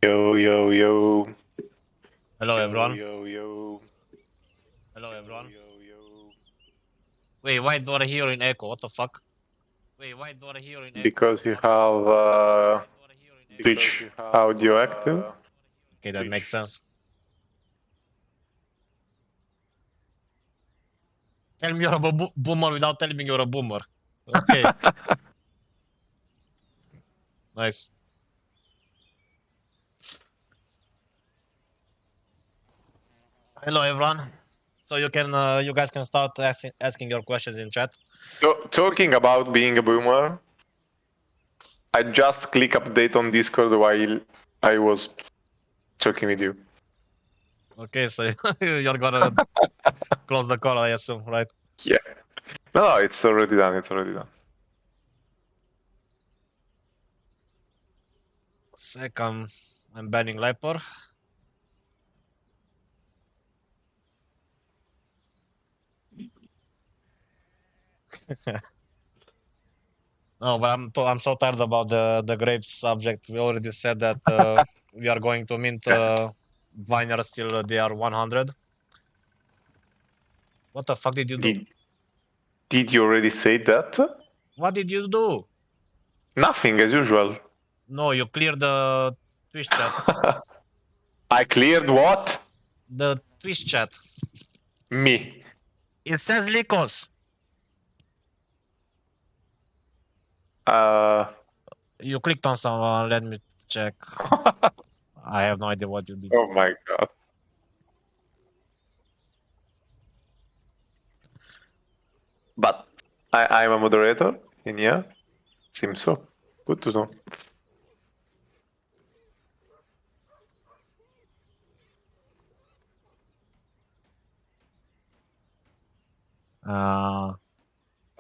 Yo, yo, yo. Hello, everyone. Yo, yo. Hello, everyone. Yo. Wait, why do I hear in echo? What the fuck? Wait, why do I hear in echo? Because you have Twitch audio active. Okay, that makes sense. Tell me you're a boomer without telling me you're a boomer. Okay. Nice. Hello, everyone. So you guys can start asking your questions in chat. Talking about being a boomer, I just click update on Discord while I was talking with you. Okay, so you're gonna close the call, I assume, right? Yeah. No, it's already done. It's already done. Second, I'm banning Liper. No, but I'm so tired about the grapes subject. We already said that we are going to mint vineyards till they are 100. What the fuck did you do? Did you already say that? What did you do? Nothing, as usual. No, you cleared the Twitch chat. I cleared what? The Twitch chat. Me. It says Lycos. You clicked on someone. Let me check. I have no idea what you did. Oh my god. But I'm a moderator in here. Seems so. Good to know.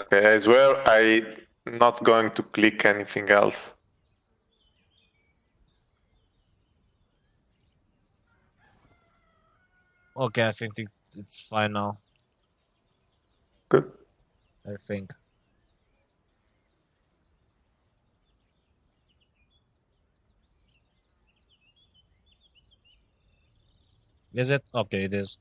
Okay, I swear I'm not going to click anything else. Okay, I think it's fine now. Good. I think. Is it? Okay, it is.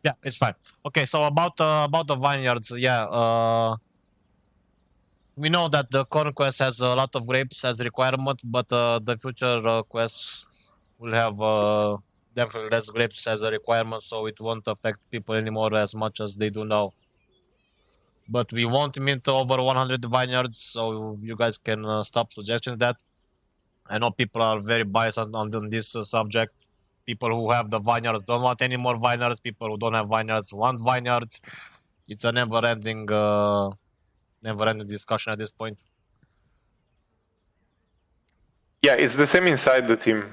Yeah, it's fine. Okay, so about the vineyards, yeah. We know that the current quest has a lot of grapes as requirement, but the future quests will have definitely less grapes as a requirement, so it won't affect people anymore as much as they do now. But we won't mint over 100 vineyards, so you guys can stop suggesting that. I know people are very biased on this subject. People who have the vineyards don't want any more vineyards. People who don't have vineyards want vineyards. It's a never-ending discussion at this point. Yeah, it's the same inside the team.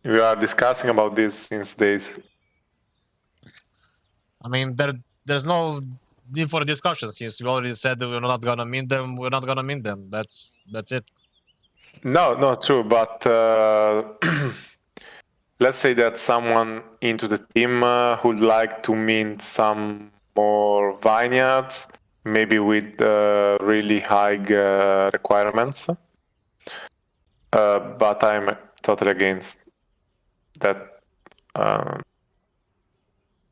We are discussing about this since days. I mean, there's no need for discussion since we already said that we're not gonna mint them. We're not gonna mint them. That's it. No, true. But let's say that someone into the team who'd like to mint some more vineyards, maybe with really high requirements. But I'm totally against that.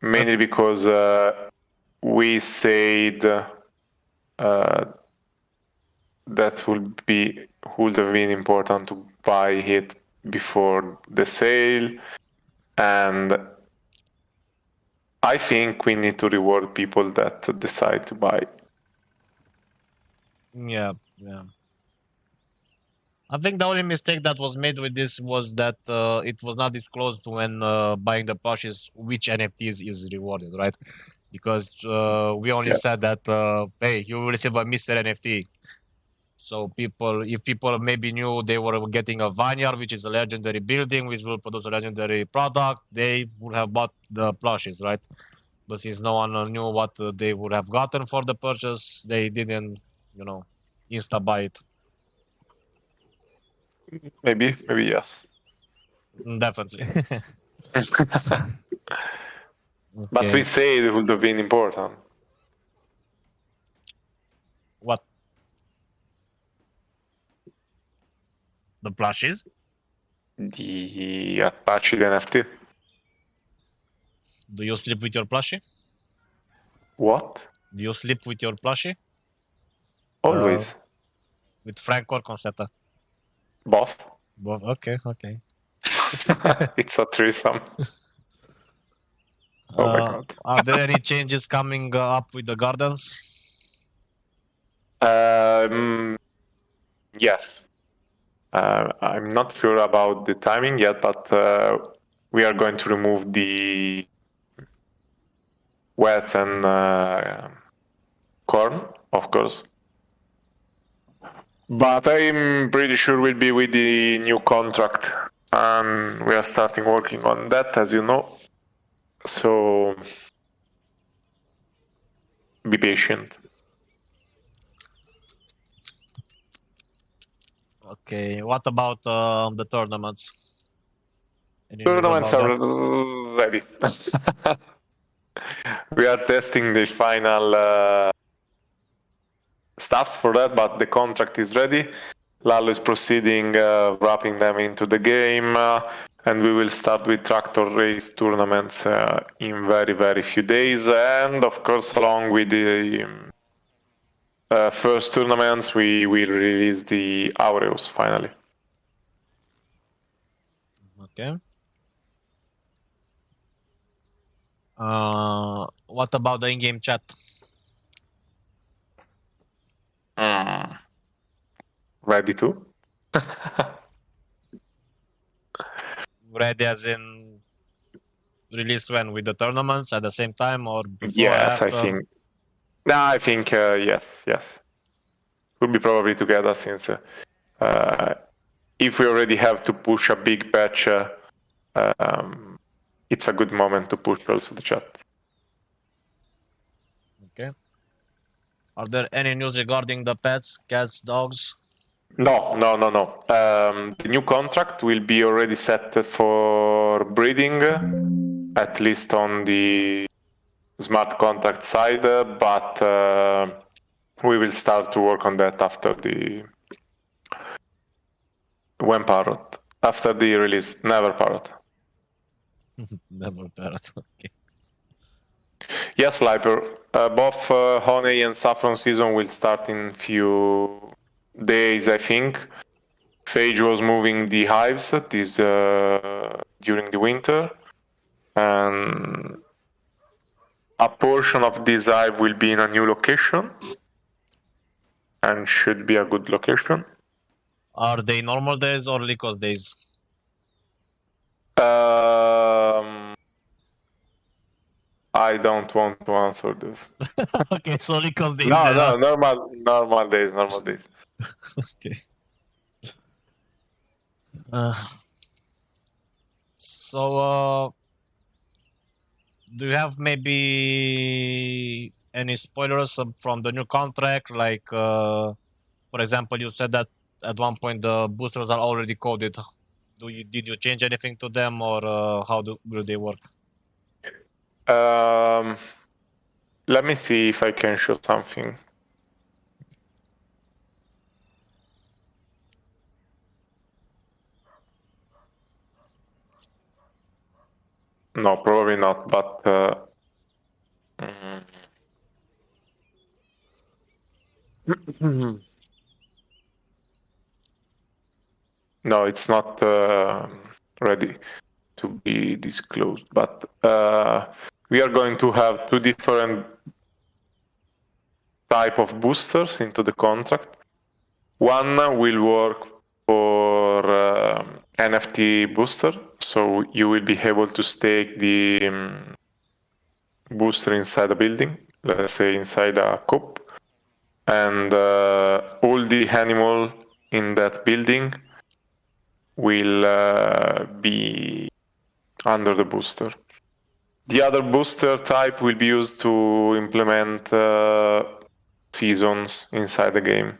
Mainly because we said that would have been important to buy it before the sale, and I think we need to reward people that decide to buy. Yeah. I think the only mistake that was made with this was that it was not disclosed when buying the plushes which NFTs is rewarded, right? Because we only said that hey, you will receive a Mr. NFT. So if people maybe knew they were getting a vineyard, which is a legendary building, which will produce a legendary product, they would have bought the plushes, right? But since no one knew what they would have gotten for the purchase, they didn't, insta buy it. Maybe yes. Definitely. But we say it would have been important. What? The plushies? The Apache NFT. Do you sleep with your plushie? What? Do you sleep with your plushie? Always. With Frank or Concetta? Both. Both. Okay. It's a threesome. Oh my god. Are there any changes coming up with the gardens? Yes. I'm not sure about the timing yet, but we are going to remove the wheat and corn, of course. But I'm pretty sure we'll be with the new contract, and we are starting working on that, as you know. So be patient. Okay. What about the tournaments? Any news Tournaments about are that? ready. We are testing the final stuffs for that, but the contract is ready. Lalo is proceeding, wrapping them into the game, and we will start with tractor race tournaments in very, very few days. And of course, along with the first tournaments, we will release the Aureus finally. Okay. What about the in-game chat? Ready to? Ready as in release when with the tournaments at the same time or before? Yes, or I after? think. No, I think yes. We'll be probably together since if we already have to push a big patch, it's a good moment to push also the chat. Okay. Are there any news regarding the pets, cats, dogs? No. The new contract will be already set for breeding, at least on the smart contract side, but we will start to work on that after the Parrot. After the release, never Parrot. Never parrot. Okay. Yes, Liper. Both honey and saffron season will start in few days, I think. Phage was moving the hives this during the winter, and a portion of this hive will be in a new location, and should be a good location. Are they normal days or Lycos days? I don't want to answer this. Okay, so Lycos days. No, normal days. Okay. So, do you have maybe any spoilers from the new contract? Like, for example, you said that at one point the boosters are already coded. Did you change anything to them, or how will they work? Let me see if I can show something. No, probably not, but no, it's not ready to be disclosed. But we are going to have two different type of boosters into the contract. One will work for NFT booster, so you will be able to stake the booster inside a building, let's say inside a coop, and all the animal in that building will be under the booster. The other booster type will be used to implement seasons inside the game.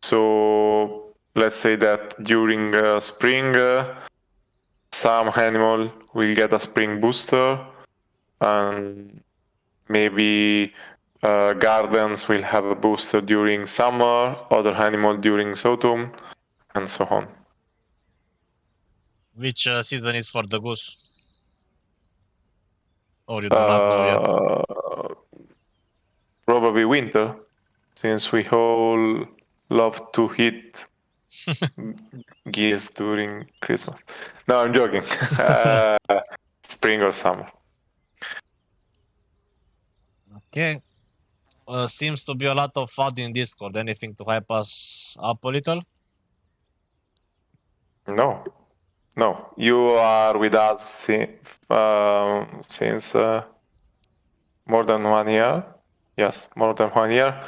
So let's say that during spring, some animal will get a spring booster, and maybe gardens will have a booster during summer, other animal during autumn, and so on. Which season is for the goose? Or you do not know yet? Probably winter, since we all love to eat geese during Christmas. No, I'm joking. Spring or summer. Okay. Seems to be a lot of fun in Discord. Anything to hype us up a little? No, no. You are with us since more than 1 year. Yes, more than 1 year.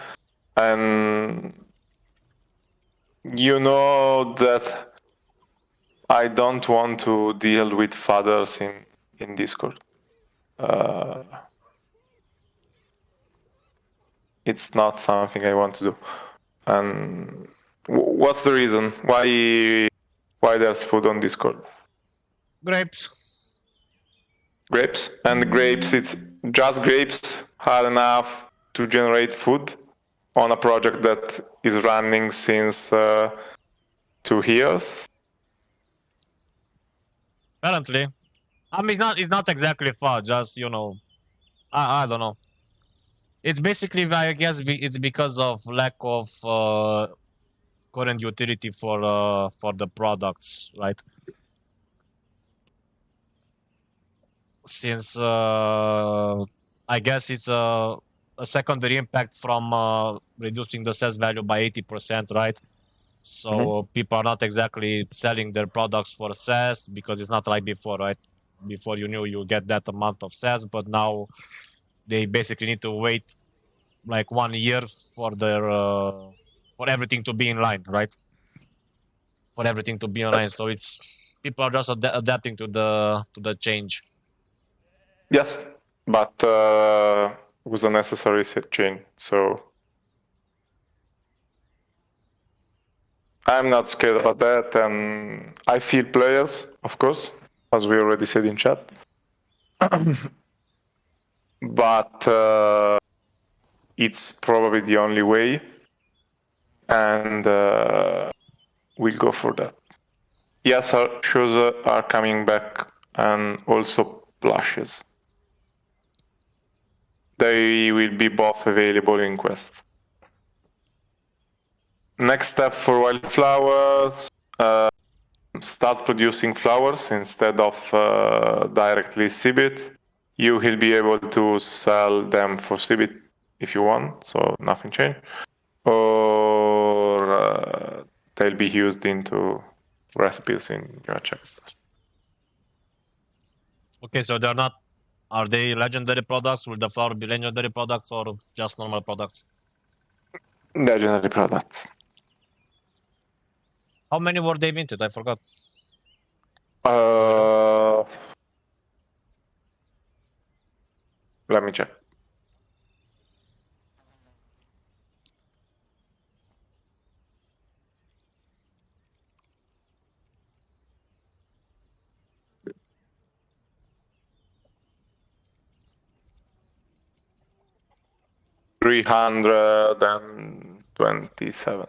And you know that I don't want to deal with fathers in Discord. It's not something I want to do. And what's the reason why there's food on Discord? Grapes. Grapes, and grapes, it's just grapes hard enough to generate food on a project that is running since 2 years. Apparently. I mean, it's not exactly fun. Just, I don't know. It's basically, I guess, it's because of lack of current utility for the products, right? Since I guess it's a secondary impact from reducing the sales value by 80%, right? So people are not exactly selling their products for sales because it's not like before, right? Before you knew you get that amount of sales, but now they basically need to wait like 1 year for their for everything to be in line, right? For everything to be in line. So it's people are just adapting to the change. Yes, but with a necessary change. So I'm not scared about that, and I feel players, of course, as we already said in chat. But it's probably the only way, and we'll go for that. Yes, our shows are coming back, and also plushes. They will be both available in Quest. Next step for wildflowers, start producing flowers instead of directly Cebit. You will be able to sell them for Cebit if you want, so nothing changed. Or they'll be used into recipes in your checks. Okay, so they're not. Are they legendary products? Will the flower be legendary products or just normal products? Legendary products. How many were they minted? I forgot. Let me check. $327.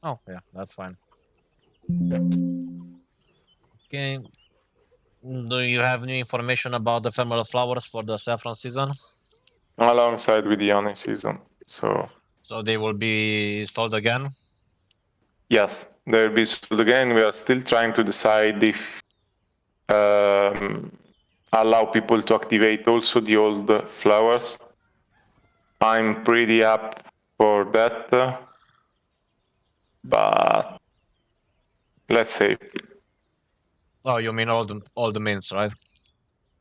Oh, yeah, that's fine. Okay. Do you have any information about the ephemeral flowers for the saffron season? Alongside with the onyx season. So they will be sold again? yes, they'll be sold again. We are still trying to decide if allow people to activate also the old flowers. I'm pretty up for that, but let's say Oh, you mean all the mints, right?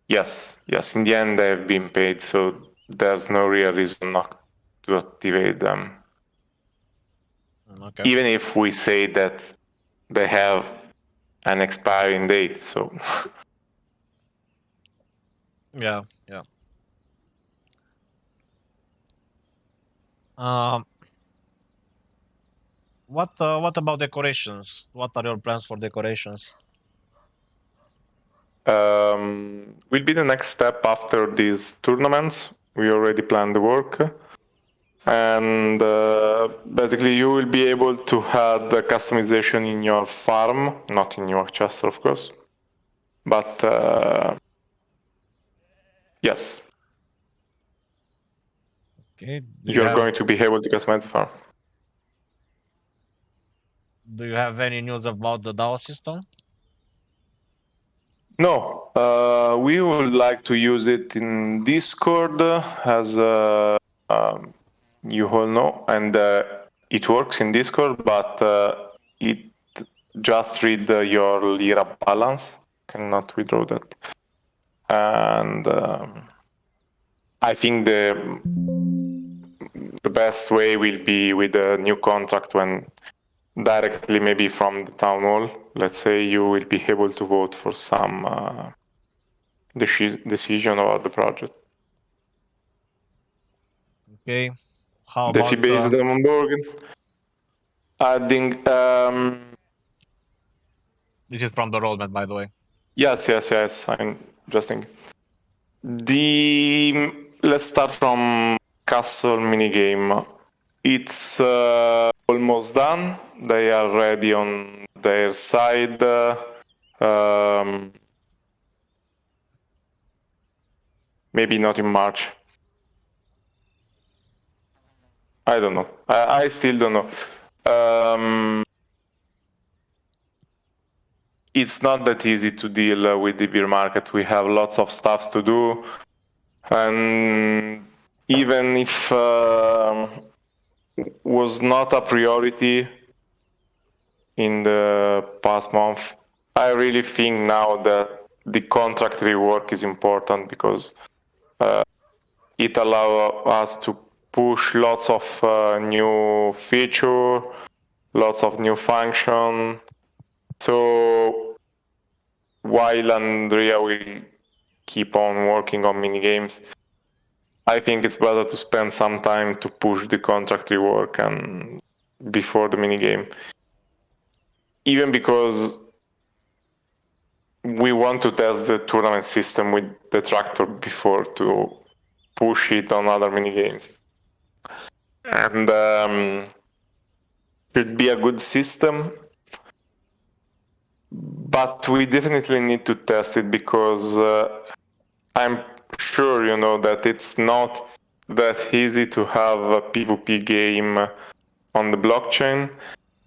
yes. In the end, they've been paid, so there's no real reason not to activate them. Okay. Even if we say that they have an expiring date, so Yeah. What about decorations? What are your plans for decorations? will be the next step after these tournaments. We already planned the work. And basically you will be able to add the customization in your farm, not in your chester, of course. But yes, Okay. you're going to be able to customize the farm. Do you have any news about the DAO system? No, we would like to use it in Discord, as you all know, and it works in Discord, but it just read your Lira balance, cannot withdraw that. And I think the best way will be with a new contract, when directly maybe from the town hall, let's say, you will be able to vote for some decision about the project. Okay. How The about fee based on Borgen. Adding this is from the roadmap, by the way. yes. I'm just thinking. Let's start from castle minigame. It's almost done. They are ready on their side. Maybe not in March. I don't know. I still don't know. It's not that easy to deal with the beer market. We have lots of stuff to do. And even if was not a priority in the past month, I really think now that the contract rework is important, because it allows us to push lots of new feature, lots of new function. So while Andrea will keep on working on minigames, I think it's better to spend some time to push the contract rework and before the minigame. Even because we want to test the tournament system with the tractor before to push it on other minigames. And should be a good system, but we definitely need to test it, because I'm sure you know that it's not that easy to have a PvP game on the blockchain,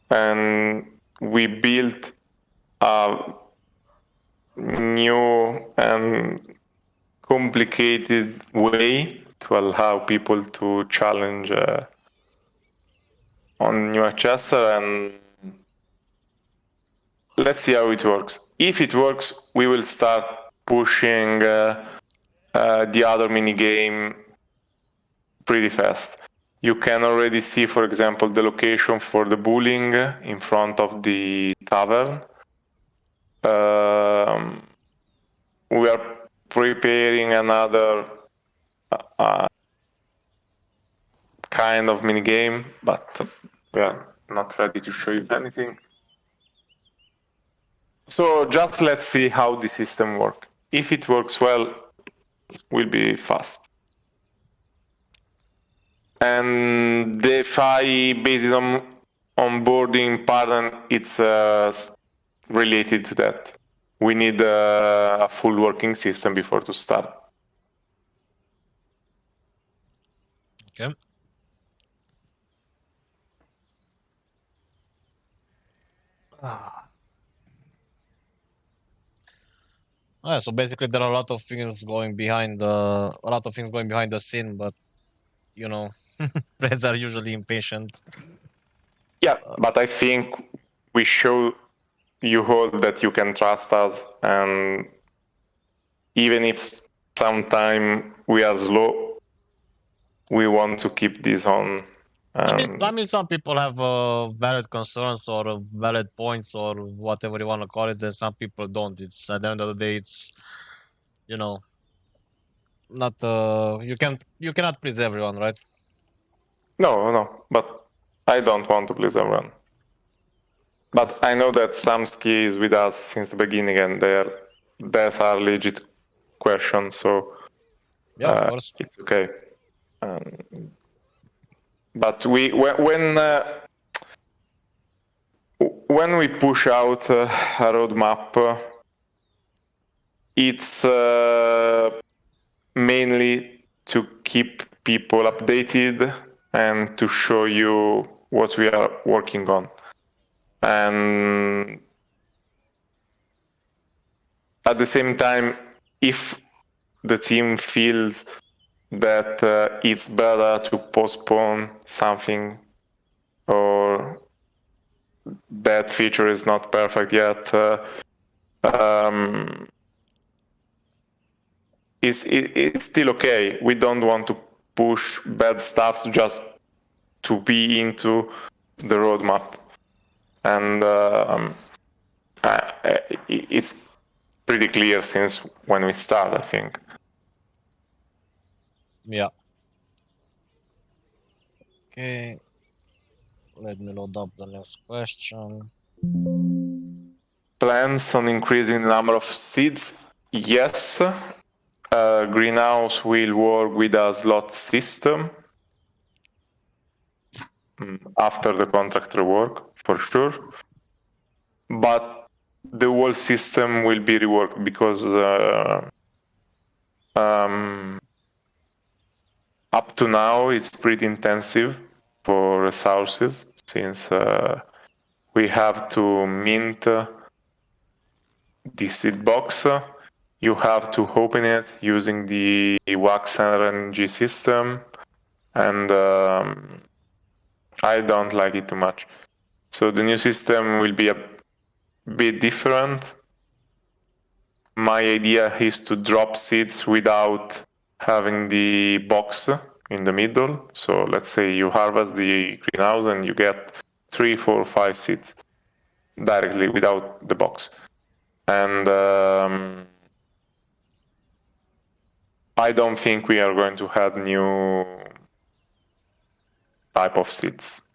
and we built a new and complicated way to allow people to challenge on New Chester, and let's see how it works. If it works, we will start pushing the other minigame pretty fast. You can already see, for example, the location for the bullying in front of the tavern. We are preparing another kind of minigame, but we are not ready to show you anything. So just let's see how the system works. If it works well, we'll be fast. And the FI based on onboarding pattern, it's related to that. We need a full working system before to start. Okay. So basically, there are a lot of things going behind the scene, but you know, players are usually impatient. Yeah, but I think we show you all that you can trust us, and even if sometime we are slow, we want to keep this on. I mean, some people have valid concerns or valid points or whatever you want to call it, and some people don't. It's at the end of the day, it's not you cannot please everyone, right? No, but I don't want to please everyone. But I know that Samsky is with us since the beginning, and they're that are legit questions, so Yeah, of course. it's okay. But when we push out a roadmap, it's mainly to keep people updated and to show you what we are working on. And at the same time, if the team feels that it's better to postpone something or that feature is not perfect yet, it's still okay. We don't want to push bad stuff just to be into the roadmap. And it's pretty clear since when we start, I think. Yeah. Okay. Let me load up the next question. Plans on increasing the number of seeds? Yes. Greenhouse will work with a slot system after the contract rework, for sure. But the whole system will be reworked because up to now it's pretty intensive for resources since we have to mint the seed box. You have to open it using the Wax RNG system, and I don't like it too much. So the new system will be a bit different. My idea is to drop seeds without having the box in the middle. So let's say you harvest the greenhouse and you get 3, 4, 5 seeds directly without the box. And I don't think we are going to add new type of seeds.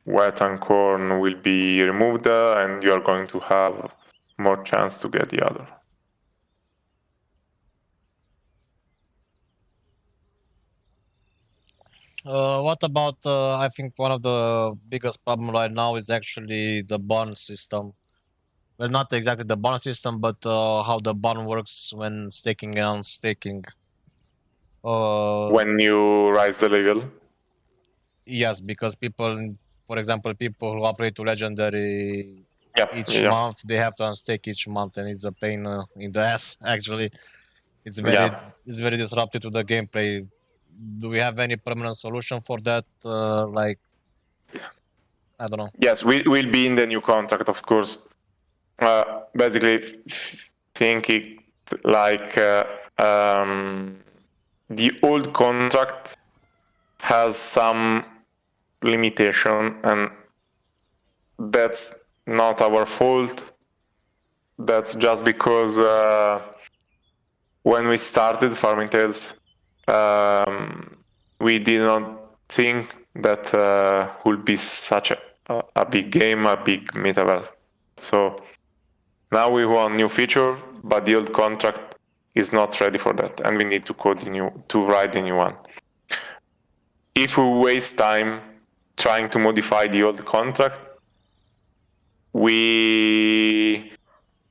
Wet and corn will be removed and you are going to have more chance to get the other. What about, I think one of the biggest problem right now is actually the bond system. Well, not exactly the bond system, but how the bond works when staking and unstaking. When you rise the level? Yes, because people, for example, people who upgrade to legendary each Yeah. month, they have to unstake each month, and it's a pain in the ass. Actually, it's very disruptive to the gameplay. Do we have any permanent solution for that? Like, I don't know. Yes, will be in the new contract, of course. Basically, think it like the old contract has some limitation, and that's not our fault. That's just because when we started Farming Tales, we did not think that would be such a big game, a big metaverse. So now we want new feature, but the old contract is not ready for that, and we need to write the new one. If we waste time trying to modify the old contract, we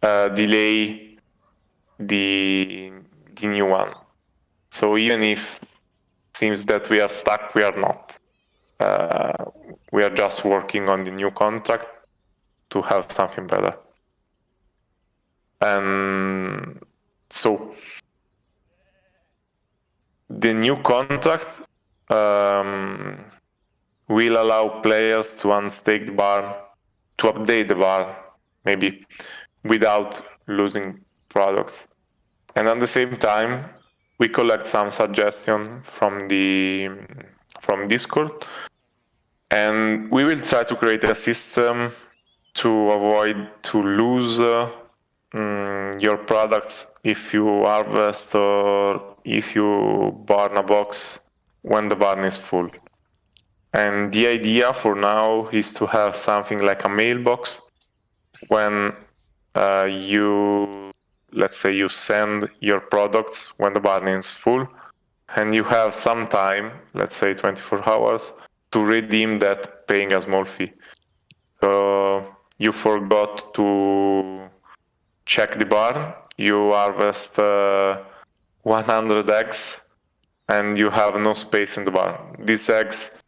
delay the new one. So even if it seems that we are stuck, we are not. We are just working on the new contract to have something better. And so the new contract will allow players to unstake the barn, to update the barn, maybe, without losing products. And at the same time, we collect some suggestion from Discord, and we will try to create a system to avoid to lose your products if you harvest or if you barn a box when the barn is full. And the idea for now is to have something like a mailbox when you let's say you send your products when the barn is full, and you have some time, let's say 24 hours, to redeem that paying a small fee. So you forgot to check the barn, you harvest 100 eggs, and you have no space in the barn. These eggs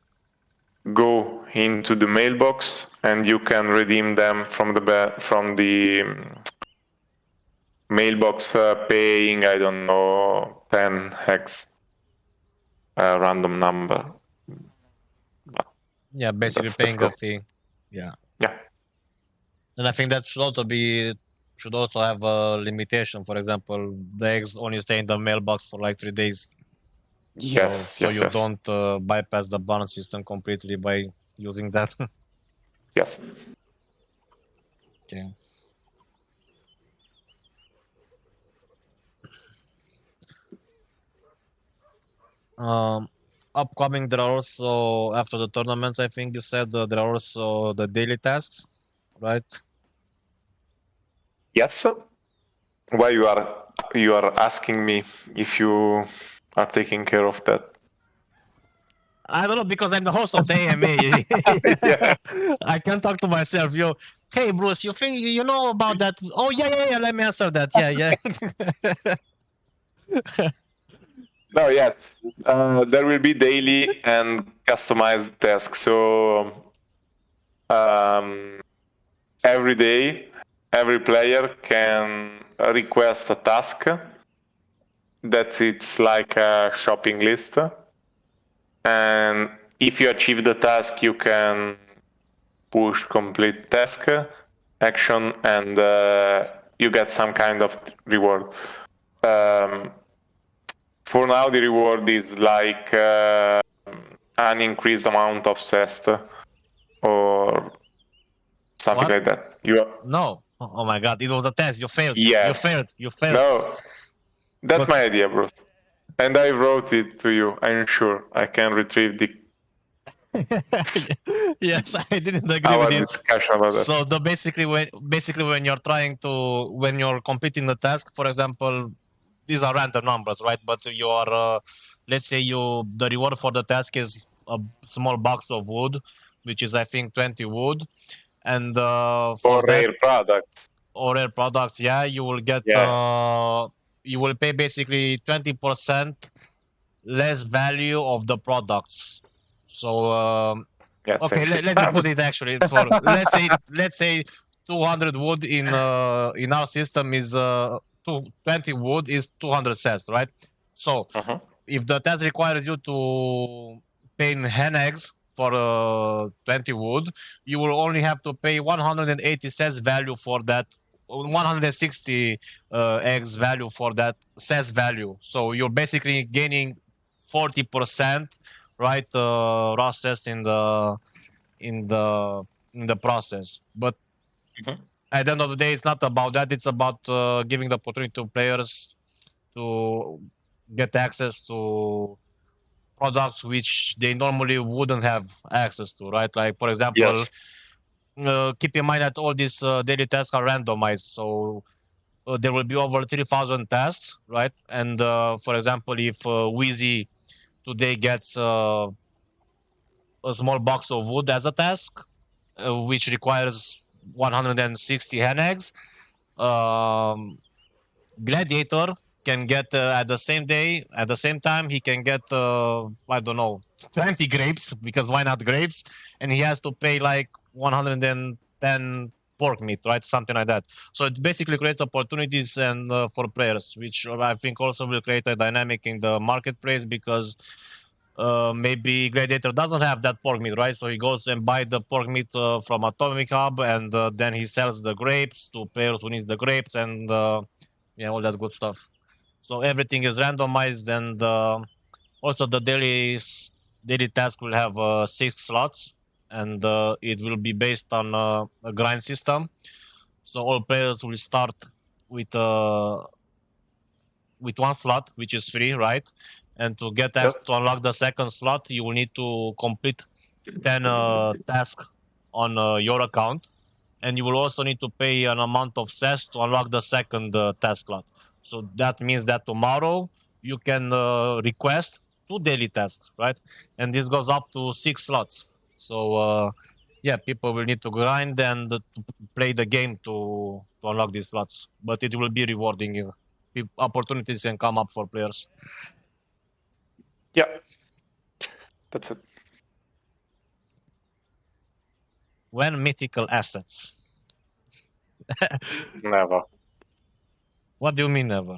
go into the mailbox, and you can redeem them from the mailbox, paying, I don't know, 10 eggs, a random number. Yeah, basically That's the paying a flow. fee. Yeah. Yeah. And I think that should also have a limitation. For example, the eggs only stay in the mailbox for like 3 days. Yes, So yes, you yes. don't bypass the barn system completely by using that. Yes. Okay. Upcoming, there are also, after the tournaments, I think you said there are also the daily tasks, right? Yes. Why you are asking me if you are taking care of that? I don't know, because I'm the host of the AMA. Yeah. I can talk to myself. Hey Bruce, you think you know about that? Oh yeah. Let me answer that. Yeah. No, yes. There will be daily and customized tasks. So every day, every player can request a task that it's like a shopping list. And if you achieve the task, you can push complete task action, and you get some kind of reward. For now, the reward is like an increased amount of zest or something What? like that. No. Oh my god, it was a test. You failed. Yes. You failed. No, that's But my idea, Bruce. And I wrote it to you. I'm sure I can retrieve yes, I didn't agree our with it. discussion about that. So basically when you're when you're completing the task, for example, these are random numbers, right? But you are let's say the reward for the task is a small box of wood, which is I think 20 wood, and for For that, rare products. or rare products, yeah, you will get Yeah. you will pay basically 20% less value of the products. So Yeah, okay, thank you. let me put it actually for let's say 200 wood in our system is 20 wood is 200 cents, right? So Mhm. if the test requires you to pay in hen eggs for 20 wood, you will only have to pay 180 cents value for that, 160 eggs value for that cents value. So you're basically gaining 40%, right? Raw cess in the process. But Mhm. at the end of the day, it's not about that. It's about giving the opportunity to players to get access to products which they normally wouldn't have access to, right? Like for example, Yes. keep in mind that all these daily tasks are randomized, so there will be over 3,000 tasks, right? And for example, if Wheezy today gets a small box of wood as a task, which requires 160 hen eggs, um, Gladiator can get at the same day, at the same time, he can get I don't know 20 grapes, because why not grapes? And he has to pay like 110 pork meat, right? Something like that. So it basically creates opportunities and for players, which I think also will create a dynamic in the marketplace, because maybe Gladiator doesn't have that pork meat, right? So he goes and buy the pork meat from Atomic Hub, and then he sells the grapes to players who need the grapes, and yeah, all that good stuff. So everything is randomized, and also the daily task will have 6 slots, and it will be based on a grind system. So all players will start with one slot, which is free, right? And to get Yes. to unlock the second slot, you will need to complete 10 tasks on your account. and you will also need to pay an amount of cess to unlock the second task slot. So that means that tomorrow you can request 2 daily tasks, right? And this goes up to 6 slots. So yeah, people will need to grind and to play the game to unlock these slots, but it will be rewarding. Opportunities can come up for players. Yeah, that's it. When mythical assets? Never. What do you mean never?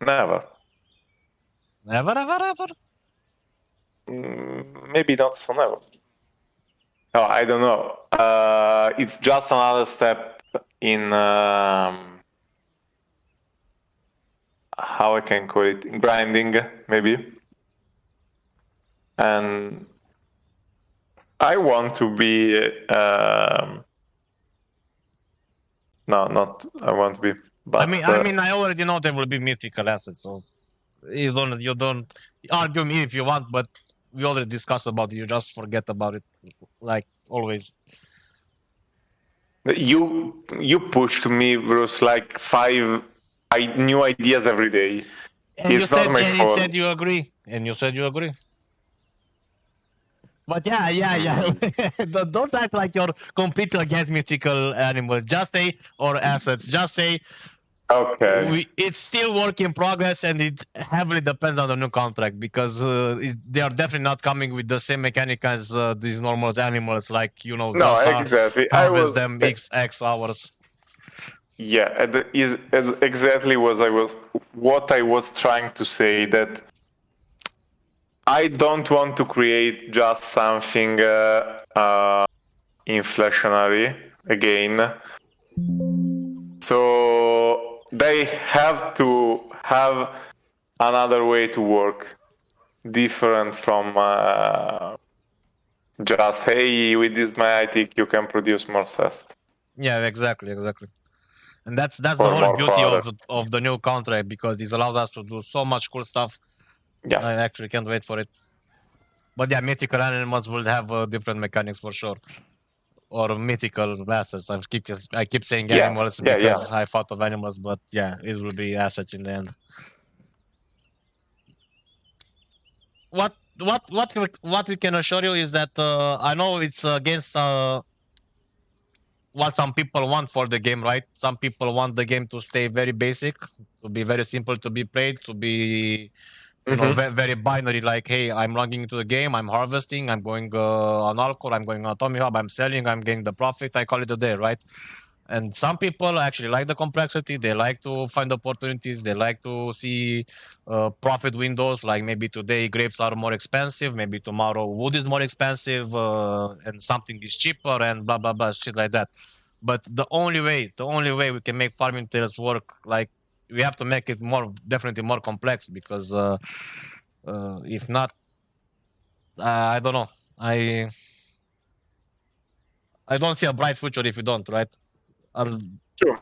Never. Never, ever, ever? Maybe not so never. No, I don't know. It's just another step in how I can call it, grinding, maybe. And I want to be no, not I want to be. But I mean, I already know there will be mythical assets, so you don't argue me if you want, but we already discussed about it. You just forget about it, like always. you pushed me, Bruce, like 5 new ideas every day. And It's not my you fault. said you agree, and you said you agree. But yeah. Don't act like you're completely against mythical animals. Just say or assets. Just say Okay. it's still work in progress, and it heavily depends on the new contract because they are definitely not coming with the same mechanic as these normal animals. Like No, just exactly. harvest them X hours. Yeah, that is exactly what I was trying to say, that I don't want to create just something inflationary again. So they have to have another way to work, different from just, hey, with this mythic you can produce more cest Yeah, exactly. And that's the or whole more beauty product. of the new contract because this allows us to do so much cool stuff. Yeah. I actually can't wait for it. But yeah, mythical animals will have different mechanics for sure. Or mythical assets. I keep saying Yeah. animals Yeah. because I thought of animals, but yeah, it will be assets in the end. What we can assure you is that I know it's against what some people want for the game, right? Some people want the game to stay very basic, to be very simple to be played, to be very binary. Like, hey, I'm logging into the game, I'm harvesting, I'm going on Alcor, I'm going on Tommy Hub, I'm selling, I'm getting the profit. I call it a day, right? And some people actually like the complexity. They like to find opportunities. They like to see profit windows. Like maybe today grapes are more expensive. Maybe tomorrow wood is more expensive, and something is cheaper, and blah blah blah, shit like that. But the only way we can make farming tales work, like we have to make it definitely more complex because if not, I don't know. I don't see a bright future if you don't, right?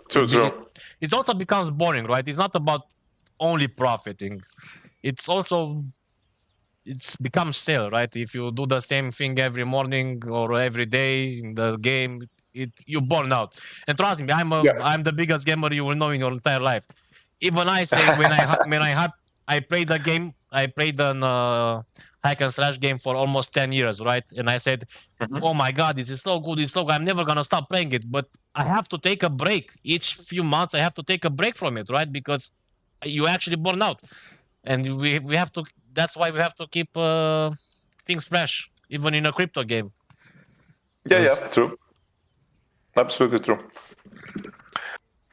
True. It also becomes boring, right? It's not about only profiting. It's also it's becomes stale, right? If you do the same thing every morning or every day in the game, you burn out. And trust me, I'm the biggest gamer you will know in your entire life. Even I say I played the game, I played an hack and slash game for almost 10 years, right? And I said, oh my god, this is so good, it's so good, I'm never gonna stop playing it. But I have to take a break. Each few months I have to take a break from it, right? Because you actually burn out. And we have to that's why we have to keep things fresh, even in a crypto game. Yeah, true. Absolutely true.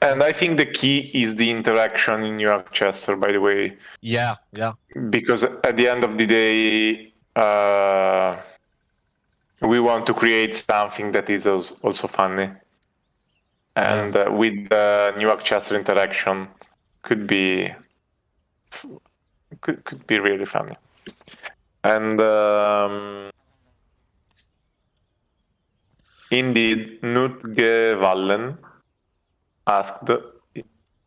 And I think the key is the interaction in New York Chester, by the way. Yeah. Because at the end of the day, we want to create something that is also funny. And with the New York Chester interaction, could be really funny. And indeed, Nutge Wallen asked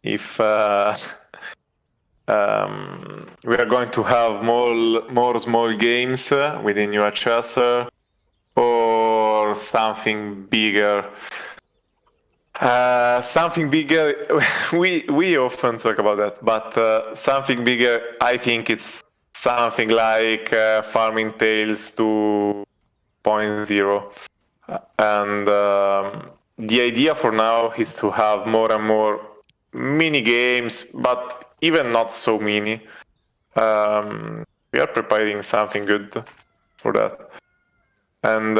if we are going to have more small games within UHS or something bigger. Something bigger. We often talk about that, but something bigger. I think it's something like Farming Tales 2.0, and the idea for now is to have more and more mini games, but even not so mini. We are preparing something good for that, and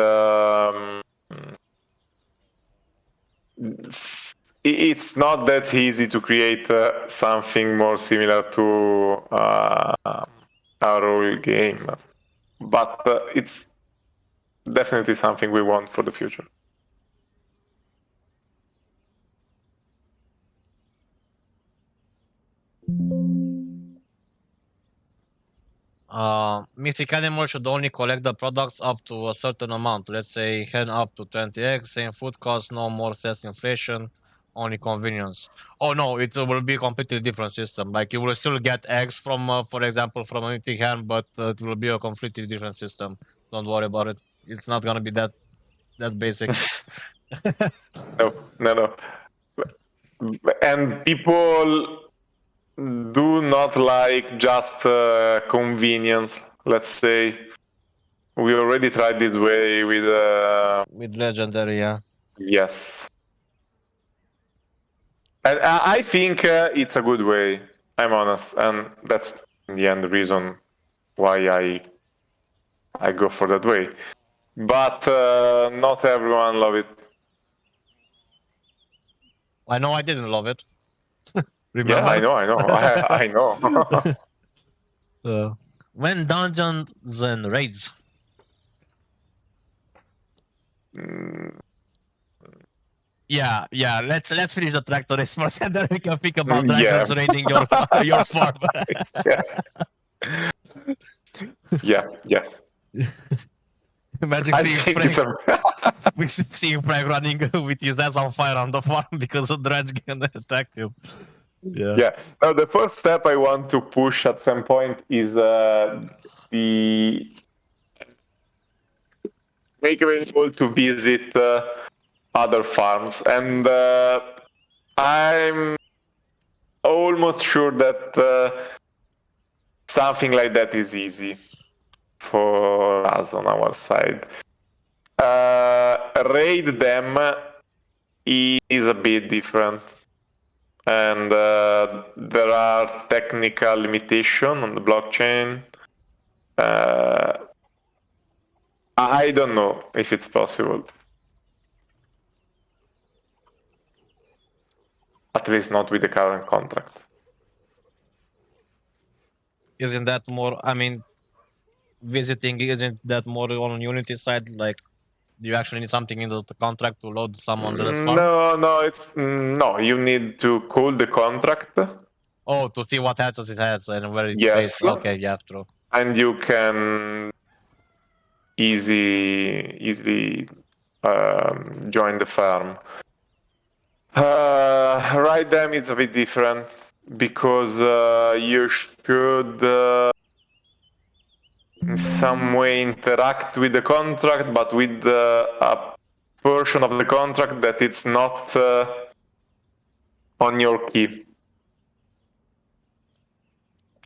it's not that easy to create something more similar to a role game, but it's definitely something we want for the future. Mythic animal should only collect the products up to a certain amount. Let's say hen up to 20 eggs, same food cost, no more sales inflation, only convenience. Oh no, it will be a completely different system. Like you will still get eggs from, for example, from a mythic hen, but it will be a completely different system. Don't worry about it. It's not gonna be that basic. No. And people do not like just convenience. Let's say we already tried this way with with legendary, yeah. Yes, and I think it's a good way. I'm honest, and that's in the end the reason why I go for that way. But not everyone love it. I know I didn't love it. Yeah, Remember? I know. I know. When dungeons and raids. Yeah. Let's finish the tractor race first, and then we can think about dragons raiding your farm. Yeah. Imagine seeing Frank running with his ass on fire on the farm because the dragon can attack him. Yeah. Now the first step I want to push at some point is the make available to visit other farms, and I'm almost sure that something like that is easy for us on our side. Raid them is a bit different, and there are technical limitations on the blockchain. I don't know if it's possible. At least not with the current contract. Isn't that more, I mean, visiting, isn't that more on Unity side? Like, do you actually need something in the contract to load someone else's farm? No, you need to call the contract. Oh, to see what assets it has and where it's Yes. based. Okay, yeah, true. And you can easily join the farm. Ride them is a bit different because you should in some way interact with the contract, but with a portion of the contract that it's not on your key.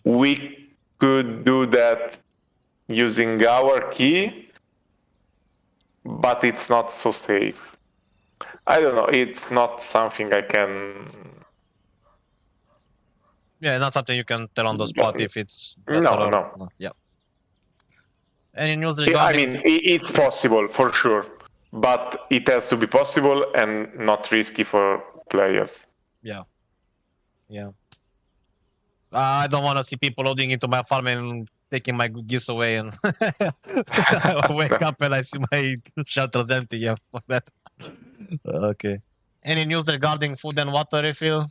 We could do that using our key, but it's not so safe. I don't know, it's not something I can... Yeah, not something you can tell on the spot if it's better No. or not. Yeah. Any news regarding... I mean, it's possible for sure, but it has to be possible and not risky for players. Yeah. I don't want to see people loading into my farm and taking my geese away, and I wake up and I see my shelters empty. Yeah, fuck that. Okay. Any news regarding food and water refill?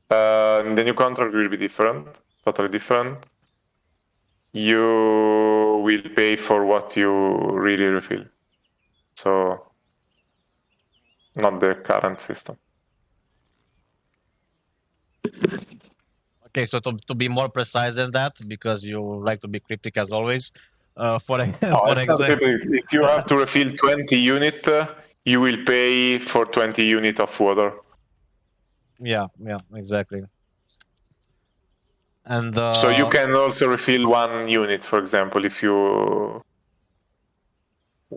The new contract will be different, totally different. You will pay for what you really refill. So, not the current system. Okay, so to be more precise than that, because you like to be cryptic as always, for example, if you have to refill 20 units, you will pay for 20 units of water. Yeah, exactly. And So you can also refill 1 unit, for example, if you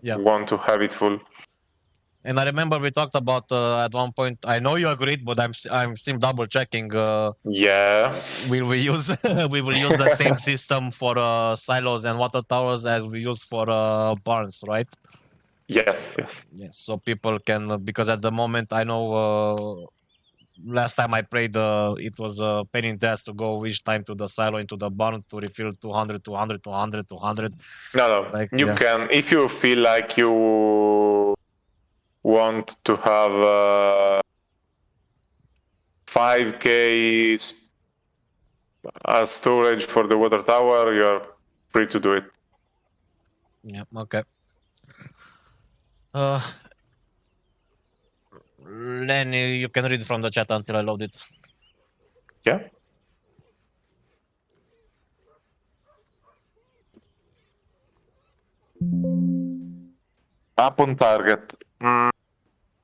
want to have it full. And I remember we talked about at one point. I know you agreed, but I'm still double checking. Yeah. Will we use we will use the same system for silos and water towers as we use for barns, right? Yes. Yes. So people can because at the moment I know. Last time I played, it was a pain in the ass to go each time to the silo into the barn to refill 200, 200, 200, 200. No. Like, you can, if you feel like you want to have 5k as storage for the water tower, you're free to do it. Yeah, okay. Lenny, you can read from the chat until I load it. Yeah. Up on target.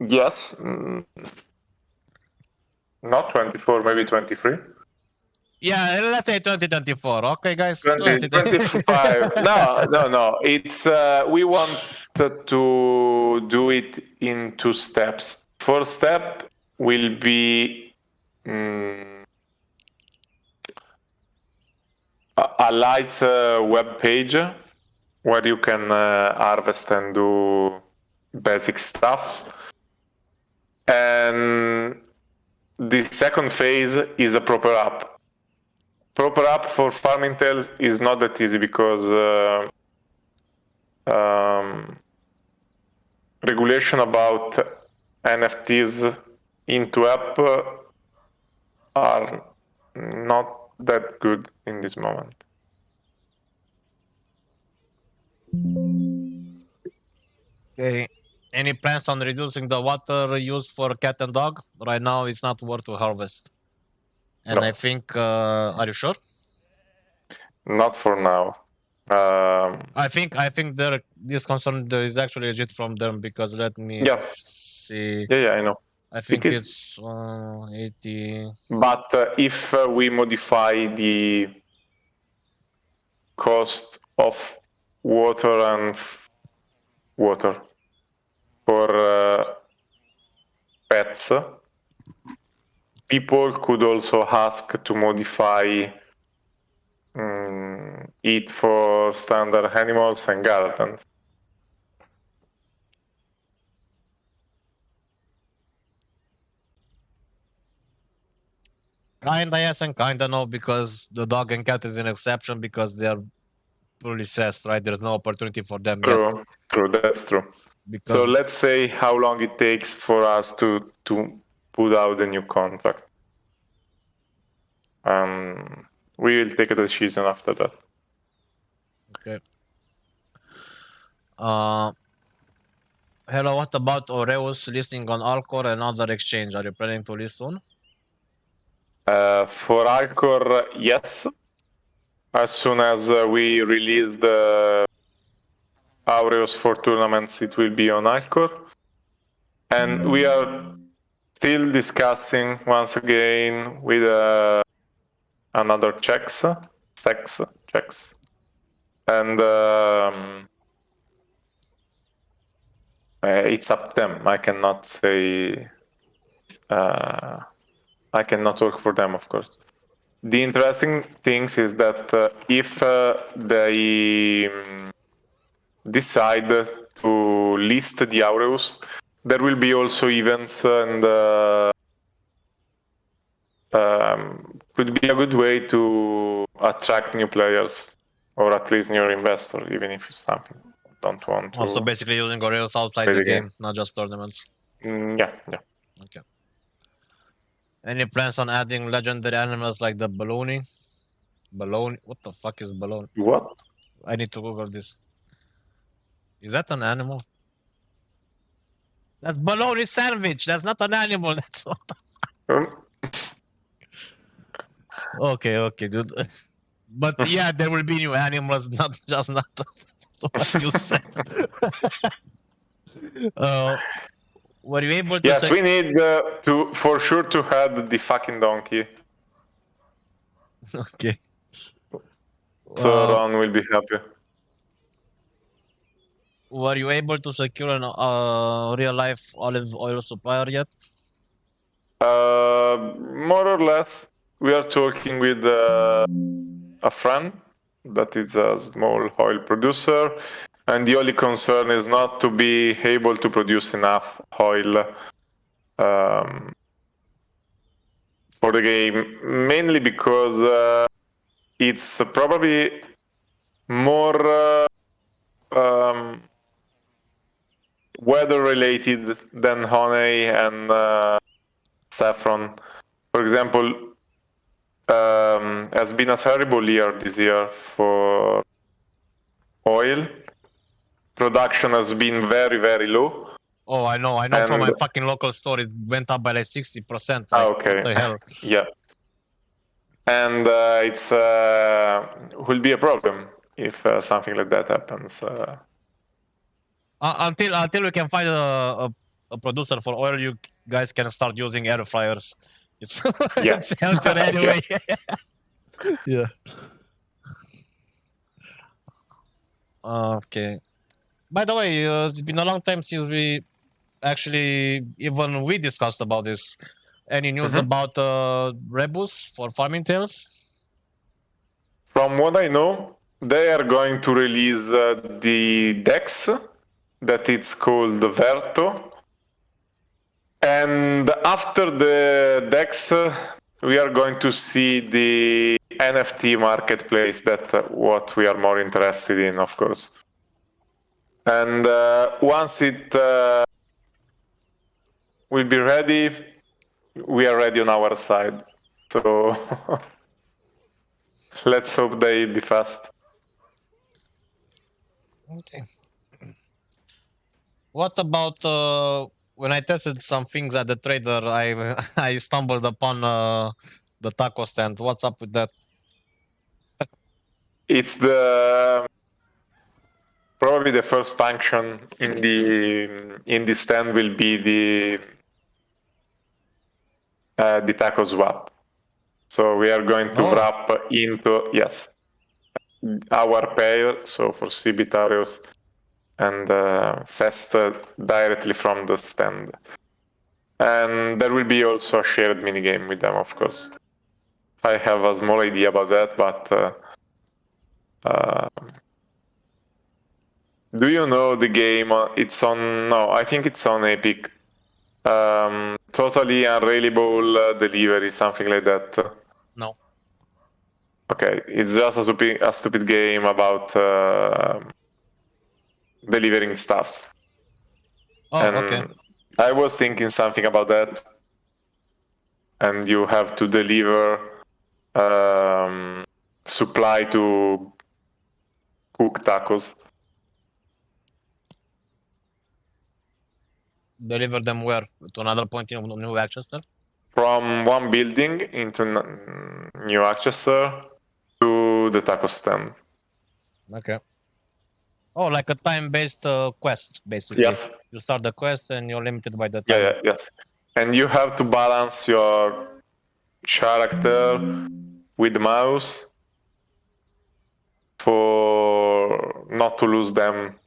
Yes. Not 24, maybe 23. Yeah, let's say 2024. Okay, guys. 2025. No. It's we want to do it in 2 steps. First step will be a light web page where you can harvest and do basic stuff. And the second phase is a proper app. Proper app for Farming Tales is not that easy because regulation about NFTs into app are not that good in this moment. Okay. Any plans on reducing the water use for cat and dog? Right now, it's not worth to harvest. And No. I think, are you sure? Not for now. I think this concern is actually legit from them because let me see. Yeah, I know. I think it's 80. But if we modify the cost of water and water for pets, people could also ask to modify it for standard animals and gardens. Kinda yes and kinda no, because the dog and cat is an exception because they are fully cessed, right? There's no opportunity for them yet. True, that's true. Because so let's say how long it takes for us to put out the new contract. We will take a decision after that. Okay. Hello, what about Aureus listing on Alcor and other exchange? Are you planning to list soon? For Alcor, yes. As soon as we release the Aureus for tournaments, it will be on Alcor. And we are still discussing once again with another checks. And it's up to them. I cannot say. I cannot work for them, of course. The interesting things is that if they decide to list the Aureus, there will be also events and could be a good way to attract new players or at least new investors, even if it's something don't want to. Also, basically using Aureus outside the game, not just tournaments. Yeah. Okay. Any plans on adding legendary animals like the baloney? Baloney? What the fuck is baloney? What? I need to Google this. Is that an animal? That's bologna sandwich. That's not an animal. That's what the Okay, dude. But yeah, there will be new animals, not just what you said. Were you able to? Yes, we need to for sure to add the fucking donkey. Okay. So Ron will be happy. Were you able to secure an real life olive oil supplier yet? More or less, we are talking with a friend that is a small oil producer, and the only concern is not to be able to produce enough oil for the game, mainly because it's probably more weather related than honey and saffron. For example, has been a terrible year this year for oil. Production has been very, very low. Oh, I know from my fucking local store it went up by like 60%. Like, Okay. what the hell? Yeah. And it's will be a problem if something like that happens. Until we can find a producer for oil, you guys can start using air fryers. It's Yeah. it's healthier anyway. Yeah. Okay. By the way, it's been a long time since we actually even we discussed about this. Any news about Rebus for Farming Tales? From what I know, they are going to release the Dex that it's called the Verto. And after the Dex, we are going to see the NFT marketplace. That what we are more interested in, of course. And once it will be ready, we are ready on our side. So let's hope they be fast. Okay. What about when I tested some things at the trader? I stumbled upon the taco stand. What's up with that? It's probably the first function in the stand will be the taco swap. So we are going to wrap into our pair. So for Cibitarius and Cest directly from the stand. And there will be also a shared minigame with them, of course. I have a small idea about that, but do you know the game? It's on, no, I think it's on Epic. Totally unreliable delivery, something like that. No. Okay, it's just a stupid game about delivering stuff. Oh, and okay. I was thinking something about that. And you have to deliver supply to cook tacos. Deliver them where? To another point in New Manchester? From one building into New Manchester to the taco stand. Okay. Oh, like a time-based quest, basically. Yes. You start the quest and you're limited by the time. Yes. And you have to balance your character with the mouse for not to lose them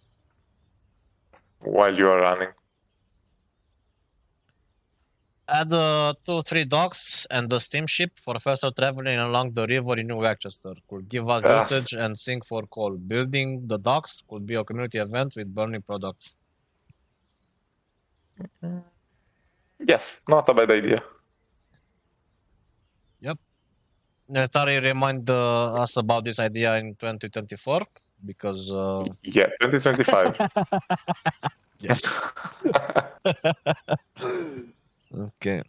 while you are running. Add 2-3 docks and the steamship for faster traveling along the river in New Manchester. Could give us voltage and sync for coal. Building the docks could be a community event with burning products. Yes, not a bad idea. Yep. Netari remind us about this idea in 2024 because... Yeah, 2025. Yes. Okay.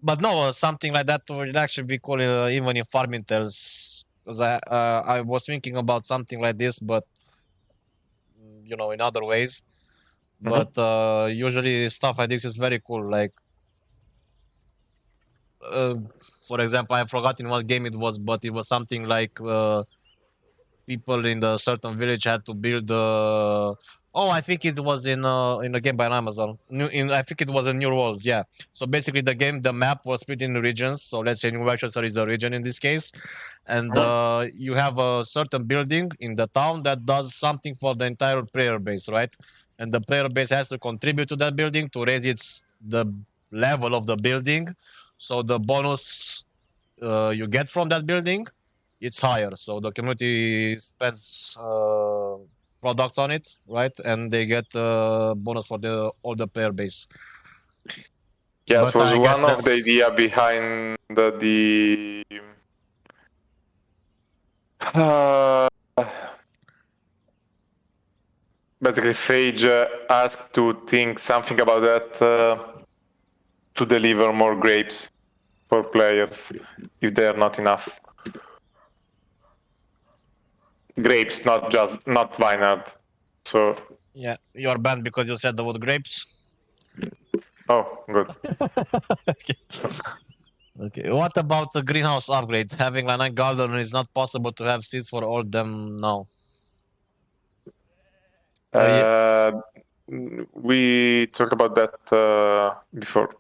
But no, something like that would actually be cool even in Farming Tales. Because I was thinking about something like this, but you know, in other ways. But usually stuff like this is very cool. Like for example, I forgot in what game it was, but it was something like people in the certain village had to build. Oh, I think it was in a game by Amazon. I think it was a New World. Yeah. So basically, the map was split in regions. So let's say New Westchester is a region in this case, and you have a certain building in the town that does something for the entire player base, right? And the player base has to contribute to that building to raise the level of the building, so the bonus you get from that building it's higher. So the community spends products on it, right? And they get bonus for all the player base. Yes, But was I guess one of the that's- idea behind the basically Phage asked to think something about that to deliver more grapes for players if they are not enough. Grapes, not vineyard. So Yeah, you're banned because you said the word grapes. oh, good. Okay. Okay. What about the greenhouse upgrade? Having a garden is not possible to have seeds for all them now. Yeah. We talked about that before.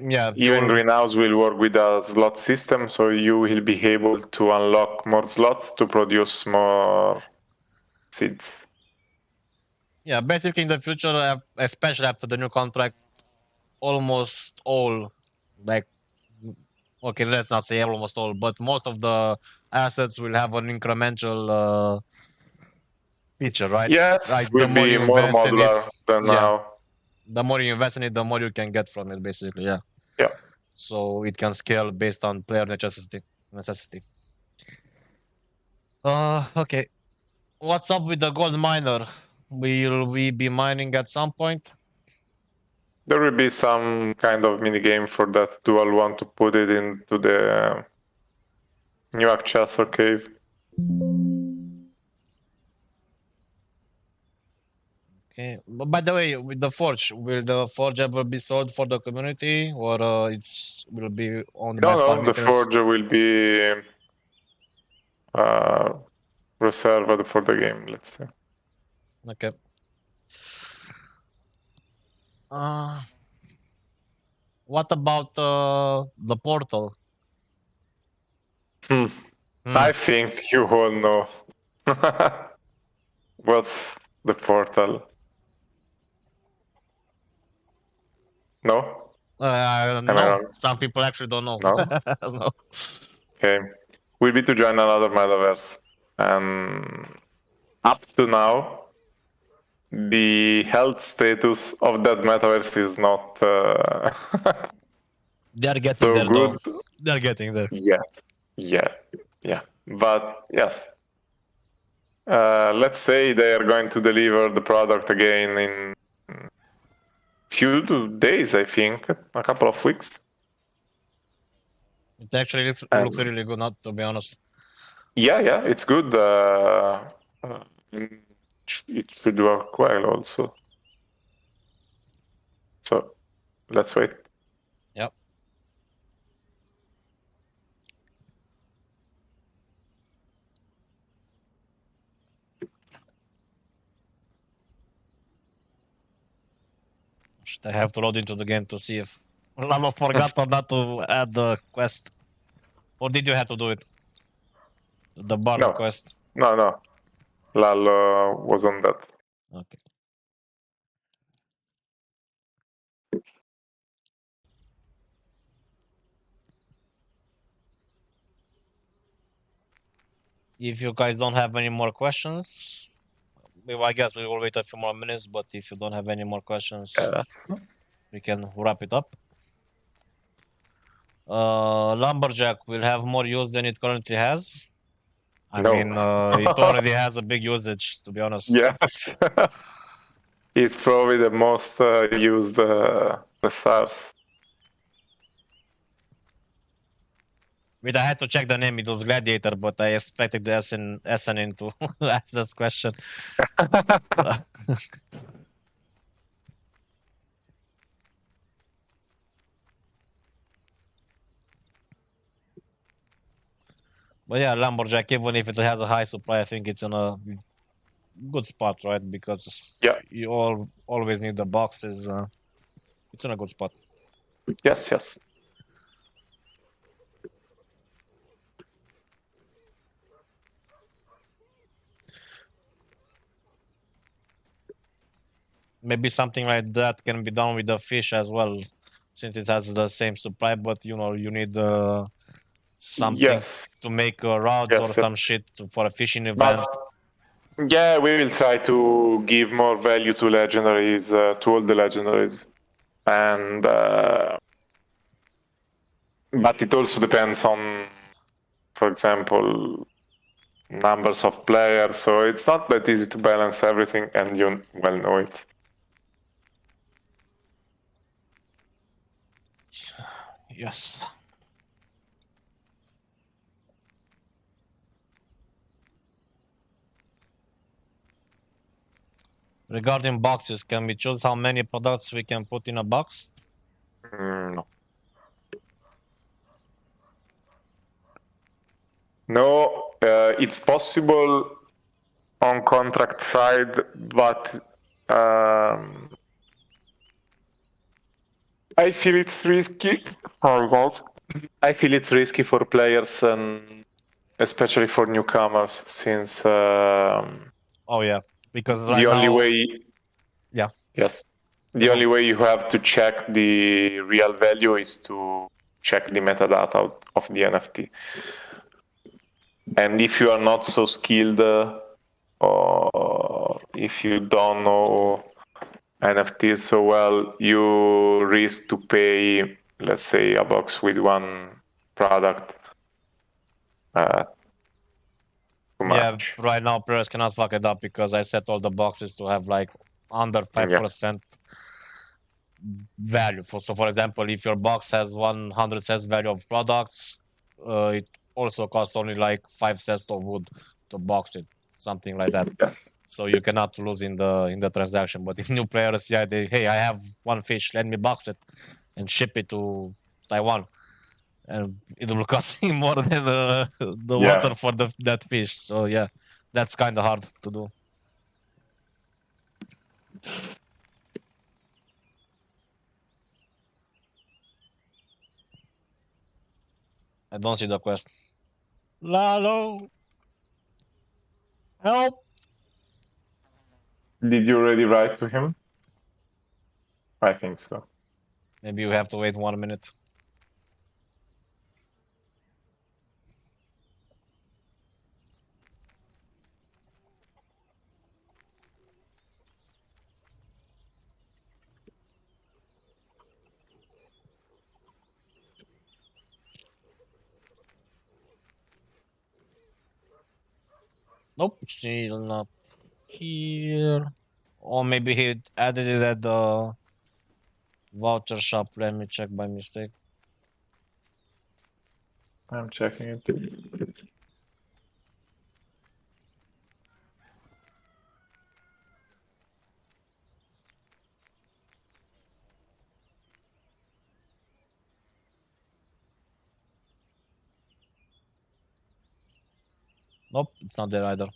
Yeah. Even greenhouse will work with a slot system, so you will be able to unlock more slots to produce more seeds. Yeah, basically in the future, especially after the new contract, almost all, like, okay, let's not say almost all, but most of the assets will have an incremental feature, right? Yes, Like the will more be you more invest in it, modular than yeah, now. the more you invest in it, the more you can get from it, basically, yeah. Yeah. So it can scale based on player necessity. Okay. What's up with the gold miner? Will we be mining at some point? There will be some kind of mini game for that. Do I want to put it into the new Akchaso cave? Okay. But by the way, with the forge, will the forge ever be sold for the community, or it's will be owned by No, farm the makers? forge will be reserved for the game, let's say. Okay. What about the portal? I think you all know. What's the portal? No? Am I No, wrong? some people actually don't know. No? No. Okay. Will be to join another metaverse. And up to now, the health status of that metaverse is not They're getting so there, good though. They're getting there. yet. Yeah. But yes. Let's say they are going to deliver the product again in few days, I think, a couple of weeks. It actually looks really good, not to be honest. Yeah, it's good. It should work well also. So let's wait. Yep. I have to load into the game to see if Lalo forgot or not to add the quest. Or did you have to do it? The bar No. quest. No. Lal was on that. Okay. If you guys don't have any more questions, I guess we will wait a few more minutes. But if you don't have any more questions, Yes. we can wrap it up. Lumberjack will have more use than it currently has. I No. mean, it already has a big usage, to be honest. Yes. It's probably the most used SARS. Wait, I had to check the name. It was Gladiator, but I expected the SN to ask that question. But yeah, Lumberjack, even if it has a high supply, I think it's in a good spot, right? Because Yeah. you always need the boxes. It's in a good spot. Yes, yes. Maybe something like that can be done with the fish as well, since it has the same supply. But you need something Yes. to make rods or Yes. some shit for a fishing But event. yeah, we will try to give more value to legendaries, to all the legendaries, and but it also depends on, for example, numbers of players. So it's not that easy to balance everything, and you well know it. Yes. Regarding boxes, can we choose how many products we can put in a box? No. No, it's possible on contract side, but I feel it's risky. Oh God. I feel it's risky for players and especially for newcomers, since Oh yeah, because the right only now, way, yeah, yes, the go. only way you have to check the real value is to check the metadata of the NFT. And if you are not so skilled, or if you don't know NFTs so well, you risk to pay, let's say, a box with one product too Yeah, much. right now players cannot fuck it up because I set all the boxes to have like under Yeah. 5% value. For example, if your box has 100 cents value of products, it also costs only like 5 cents of wood to box it, something like that. Yes. So you cannot lose in the transaction. But if new players, yeah, hey, I have one fish, let me box it and ship it to Taiwan, and it will cost him more than the Yeah. water for that fish. So yeah, that's kind of hard to do. I don't see the quest. Lalo, help! Did you already write to him? I think so. Maybe you have to wait 1 minute. Nope, still not here. Or maybe he added it at the voucher shop. Let me check by mistake. I'm checking it. Nope, it's not there either.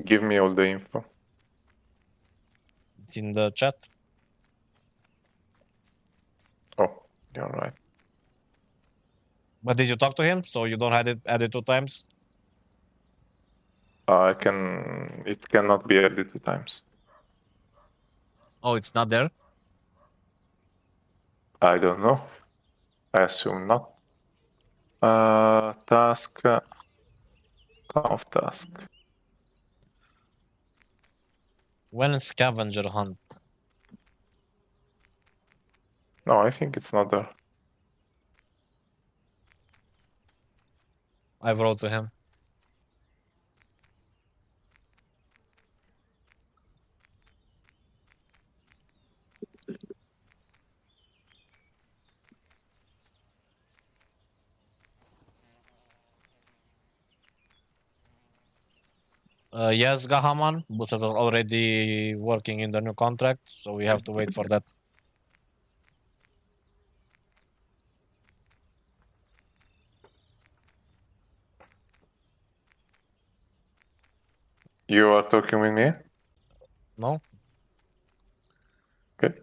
Give me all the info. It's in the chat. Oh, you're right. But did you talk to him? So you don't have it added 2 times? It cannot be added 2 times. Oh, it's not there? I don't know. I assume not. Task. Conf task. When scavenger hunt? No, I think it's not there. I wrote to him. Yes, Gahaman. Boosters are already working in the new contract, so we have to wait for that. You are talking with me? No? Okay.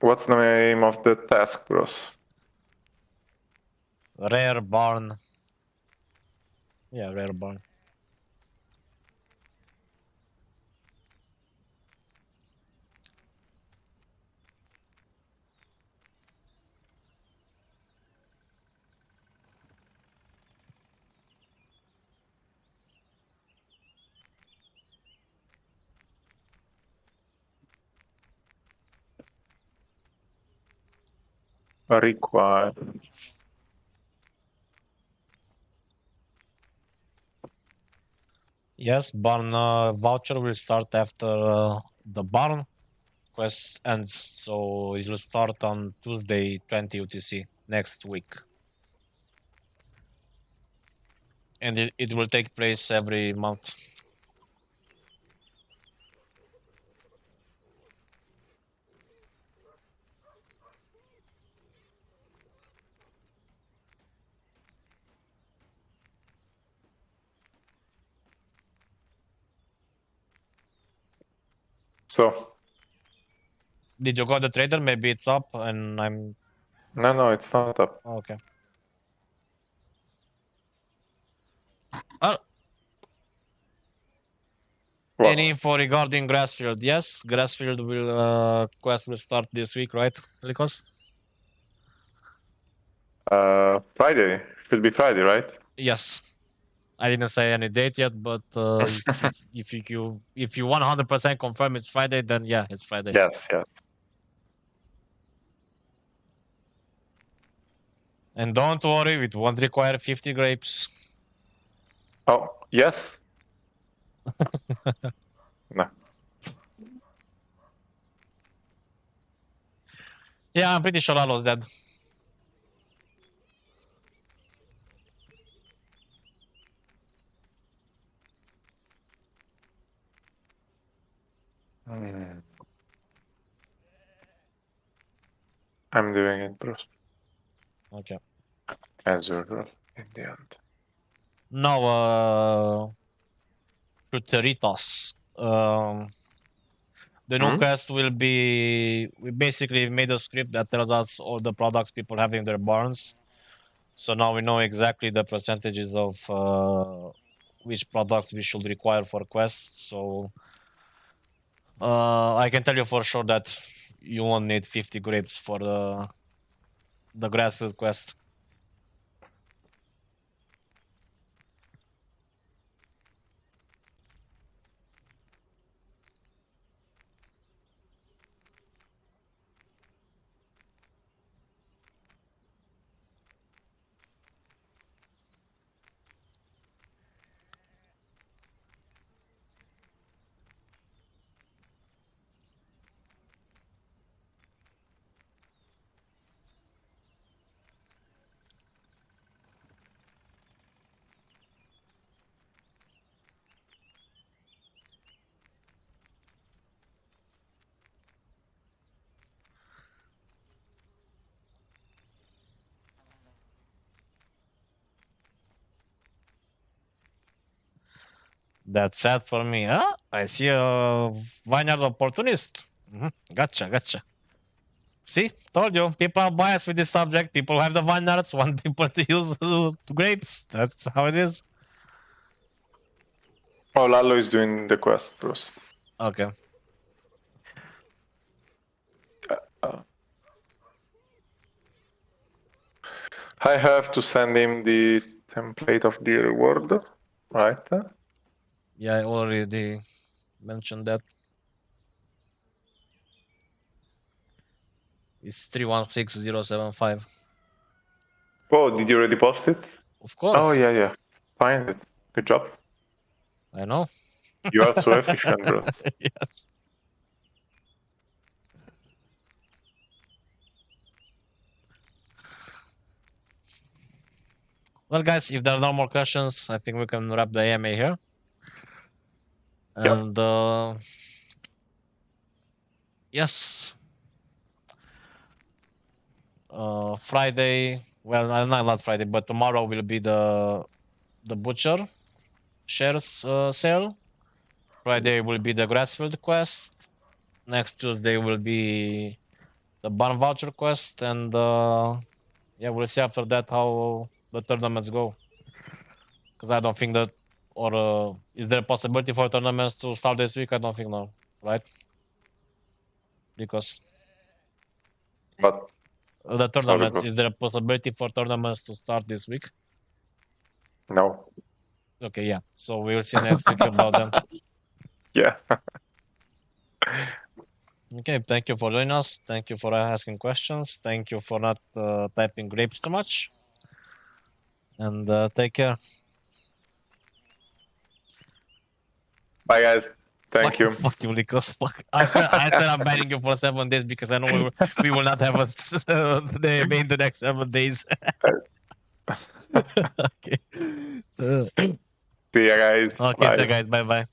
What's the name of the task, bros? Rare barn. Yeah, rare barn. Requires. Yes, barn voucher will start after the barn quest ends. So it will start on Tuesday 20 UTC next week. And it will take place every month. So, Did you go the trader? Maybe it's up and I'm no, it's not up. okay. What? Any info regarding Grassfield? Yes, Grassfield will quest will start this week, right, Likos? Friday. Should be Friday, right? Yes. I didn't say any date yet, but if you 100% confirm it's Friday, then yeah, it's Friday. Yes, yes. And don't worry, it won't require 50 grapes. Oh, yes. No. Yeah, I'm pretty sure Lalo's dead. Hmm. I'm doing it, bros. Okay. As usual, in the end. Now, Fruteritos. The new quest will be. We basically made a script that tells us all the products people have in their barns. So now we know exactly the percentages of which products we should require for quests. So I can tell you for sure that you won't need 50 grapes for the Grassfield quest. That's sad for me. Huh? I see a vineyard opportunist. Gotcha. See, told you, people are biased with this subject. People have the vineyards, want people to use grapes. That's how it is. Oh, Lalo is doing the quest, bros. Okay. I have to send him the template of the reward, right? Yeah, I already mentioned that. It's 316075. Oh, did you already post it? Of course. Oh, yeah. Find it. Good job. I know. You are so efficient, bros. Yes. Well, guys, if there are no more questions, I think we can wrap the AMA here. Yep. And yes, Friday. Well, not Friday, but tomorrow will be the butcher. shares sale. Friday will be the Grassfield quest. Next Tuesday will be the barn voucher quest, and yeah, we'll see after that how the tournaments go. Because I don't think that, or is there a possibility for tournaments to start this week? I don't think no, right? Because But the tournaments, bro. is there a possibility for tournaments to start this week? no. Okay, yeah. So we will see next week about them. Yeah. Okay, thank you for joining us. Thank you for asking questions. Thank you for not typing grapes too much. And take care. Bye, guys. Thank Fuck you. Fuck you, Nikos. Fuck. I swear I'm banning you for 7 days because I know we will not have a the main the next 7 days. Okay. See ya, guys. Okay, Bye. so guys, bye bye.